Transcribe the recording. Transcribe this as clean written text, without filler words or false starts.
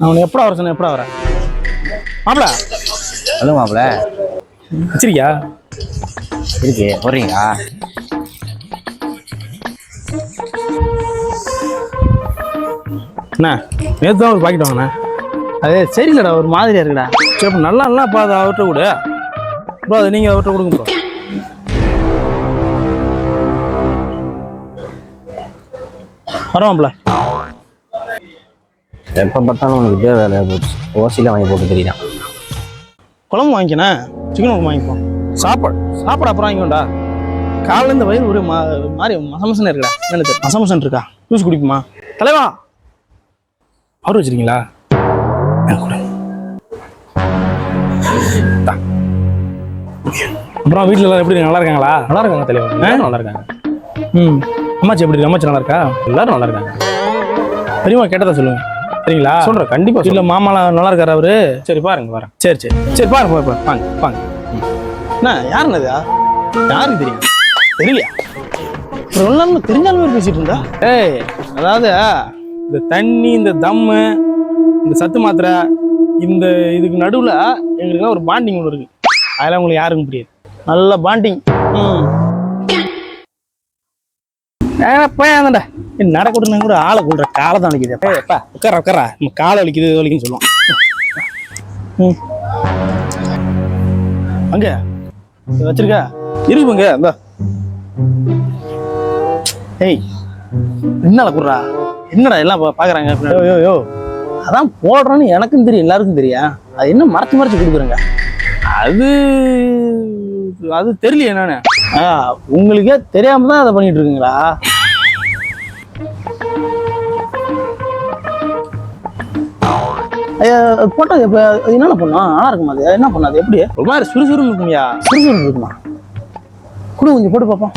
அவனை எப்படா வர சொன்ன எப்படா வர மாப்பிள சொல்லுங்க மாப்பிள. வச்சிருக்கியா இருக்கு போடுறீங்களா? அண்ணா நேற்று தான் ஒரு பாக்கெட் வாங்கண்ணே. அது சரிங்கடா ஒரு மாதிரியா இருக்குடா. சரி அப்போ நல்லா இல்லை அப்போ அதை அவர்கிட்ட கொடு ப்ரோ. அதை நீங்கள் அவர்கிட்ட கொடுங்க ப்ரோ. பரவாயில்ல எப்போ பார்த்தாலும் உனக்கு இதே வேலையாக போச்சு. ஓசியில் வாங்கி போட்டு தெரியுதான். குழம்பு வாங்கிக்கண்ணே, சிக்கன் குழம்பு வாங்கிப்போம். சாப்பாடு அப்புறம் வாங்கிக்கோண்டா. காலையில் இந்த வயிறு ஒரு மாதிரி மசமசன்னு இருக்குடா. என்ன தெரியும் மசமசன் இருக்கா? ஜூஸ் குடிக்குமா தலைவா? அவர் வச்சிருக்கீங்களா? அப்புறம் வீட்டில் எல்லாம் எப்படி நல்லா இருக்காங்களா? நல்லா இருக்காங்க தலைவர், நல்லா இருக்காங்க. அம்மாச்சி எப்படி இருக்கு? அம்மாச்சி நல்லா இருக்கா? எல்லாரும் நல்லா இருக்காங்க. பெரியம்மா கேட்டதா சொல்லுங்க சரிங்களா? சொல்கிறேன் கண்டிப்பாக. இல்லை மாமாலாம் நல்லா இருக்காரு அவரு? சரி பாருங்க வரேன். சரி பாருங்க வாங்க என்ன யாருன்னதா? யாருக்கு தெரியும்? தெரியலையா? ரொம்ப நாள் தெரிஞ்சாலும் பேசிட்டு இருந்தா. அதாவது இந்த தண்ணி, இந்த தம்மு, இந்த சத்து மாத்திரை, இந்த இதுக்கு நடுவில் எங்களுக்கு ஒரு பாண்டிங் ஒன்று இருக்கு. அதெல்லாம் உங்களுக்கு யாருக்கும் புரியாது. நல்ல பாண்டிங். போயாண்டா நடக்கூடனா கூட ஆளை கூடுற காலை தான் வலிக்குது. அப்பா உட்கார நம்ம காலை வலிக்குது வலிக்குன்னு சொல்லுவோம். அங்க வச்சிருக்கா இருக்குங்க. இந்த ஏய் என்னால கூடுறா? என்னடா எல்லாம் பாக்குறாங்க? யோ அதான் போடுறோன்னு எனக்கும் தெரியும், எல்லாருக்கும் தெரியும். அது என்ன மறைச்சு கொடுக்குறேங்க? அது தெரியலையே நானு. உங்களுக்கே தெரியாம தான் அதை பண்ணிட்டு இருக்குங்களா? போட்டது இப்ப என்னென்ன பண்ணும்? நல்லா இருக்குமா? அது என்ன பண்ணாது? எப்படி ஒரு மாதிரி சுறுசுறுன்னு இருக்குங்கய்யா? சுறுசுறுன்னு இருக்குமா? கூட கொஞ்சம் போட்டு பார்ப்போம்.